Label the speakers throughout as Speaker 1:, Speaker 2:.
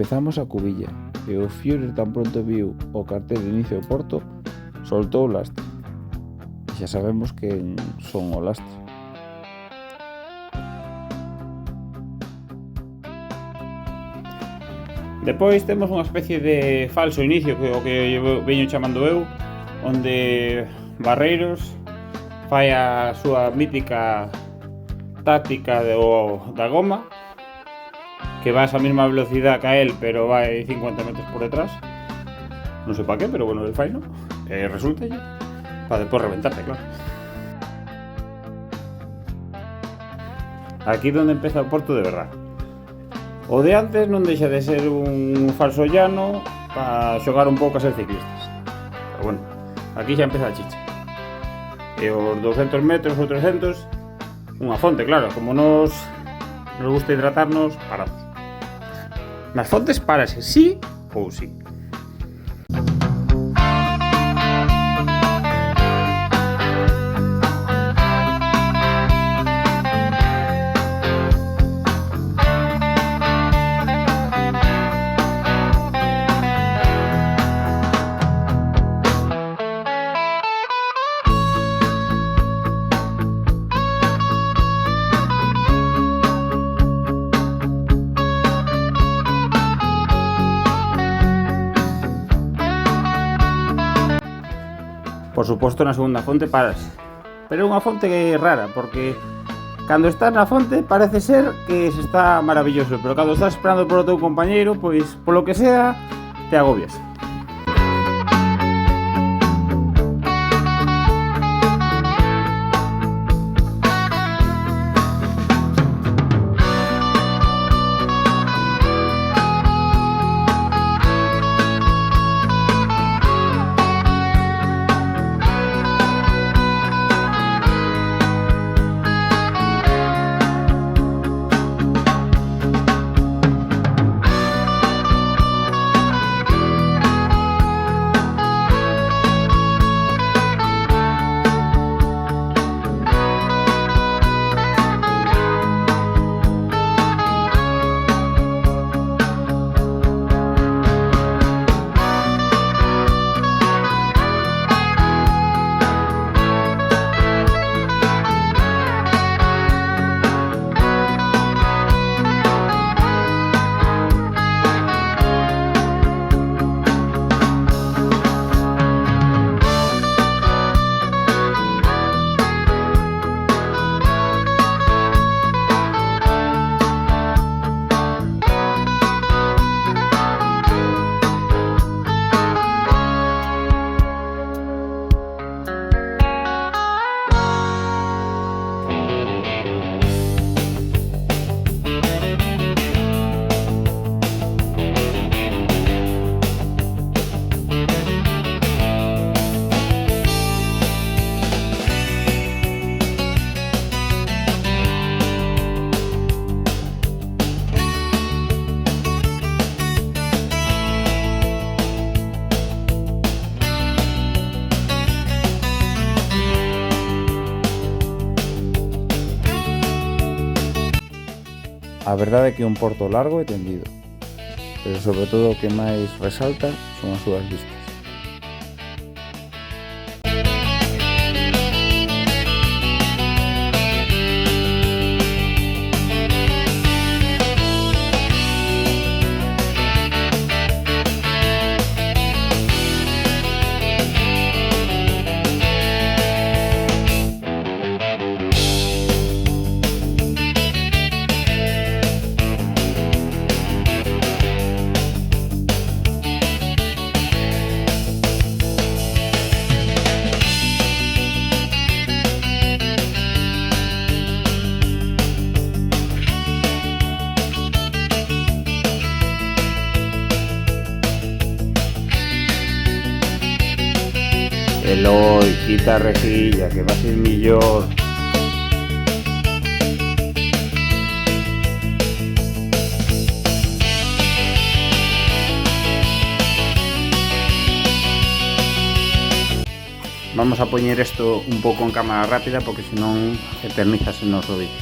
Speaker 1: Empezamos a cubilla e o Führer tan pronto viu o cartel de inicio do porto, soltou o lastre. E xa sabemos que son o lastre.
Speaker 2: Depois temos unha especie de falso inicio, que o que veño chamando eu, onde Barreiros fai a súa mítica táctica da goma, que va a esa mesma velocidade que a él, pero vai 50 metros por detrás. Non sei para qué, pero bueno, el fai, ¿no? Resulta para despois reventarte, claro. Aquí donde empeza o porto de verdade. O de antes non deixa de ser un falso llano para xogar un pouco a ser ciclistas. Pero bueno, aquí xa empeza a chicha. E os 200 metros ou 300, unha fonte, claro, como nos gusta hidratarnos, paramos. Nas fontes párase sí ou sí. Por suposto, na segunda fonte paras. Pero é unha fonte rara, porque cando estás na fonte parece ser que se está maravilloso, pero cando estás esperando por o teu compañeiro, pois, polo que sea, te agobias.
Speaker 1: A verdade é que é un porto largo e tendido, pero sobre todo o que máis resalta son as súas vistas.
Speaker 2: Eloi, quita a rejilla, que va a ser millor. Vamos a poñer isto un pouco en cámara rápida porque senón eternizase o noso vídeo.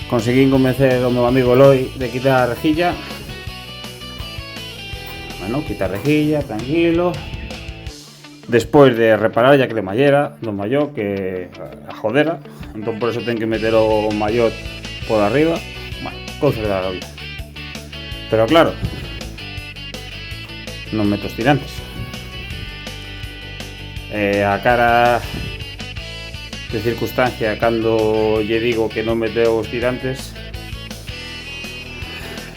Speaker 2: Conseguín convencer ao meu amigo Eloi de quitar a rejilla Bueno, quita a rejilla, tranquilo. Despois de reparar a cremallera do malló, que a jodera, entón por eso ten que meter o malló por arriba. Bueno, cousas da vida. Pero claro, non meto os tirantes. A cara de circunstancia cando lle digo que non meteu os tirantes,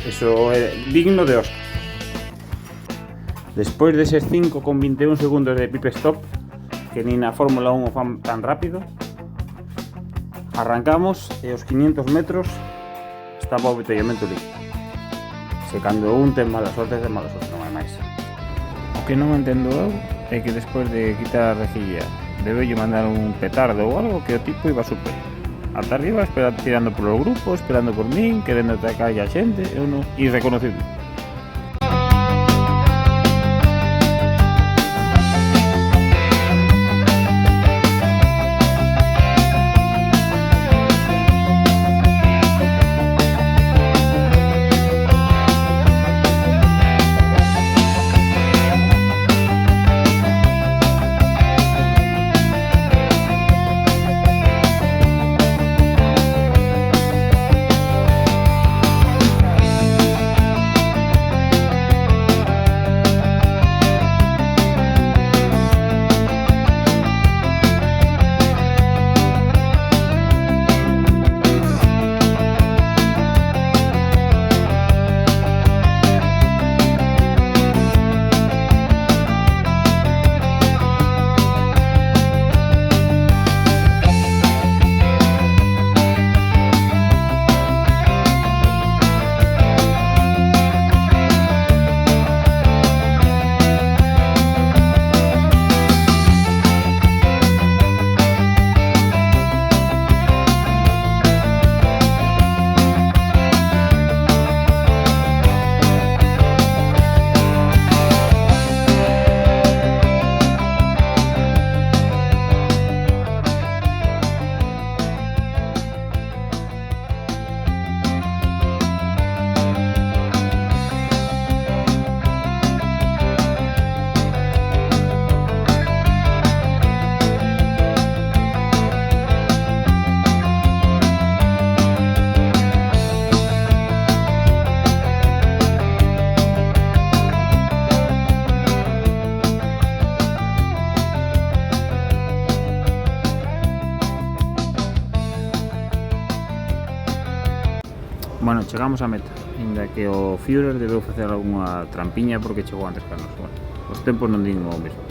Speaker 2: eso é digno de Oscar. Despois deses 5,21 segundos de pit stop, que nin na Fórmula 1 o fan tan rápido, arrancamos e aos 500 metros estaba o botellamento líquido. Se cando un ten mala sorte, non hai máis. O que non entendo eu é que despois de quitar a rejilla debeulle mandar un petardo ou algo, que o tipo iba super ata arriba, tirando polo grupo, esperando por min, querendo atacar a xente, eu non, irreconocible. Bueno, chegamos á meta, ainda que o Führer debeu facer algunha trampiña porque chegou antes que a nos. Bueno, os tempos non din o mesmo.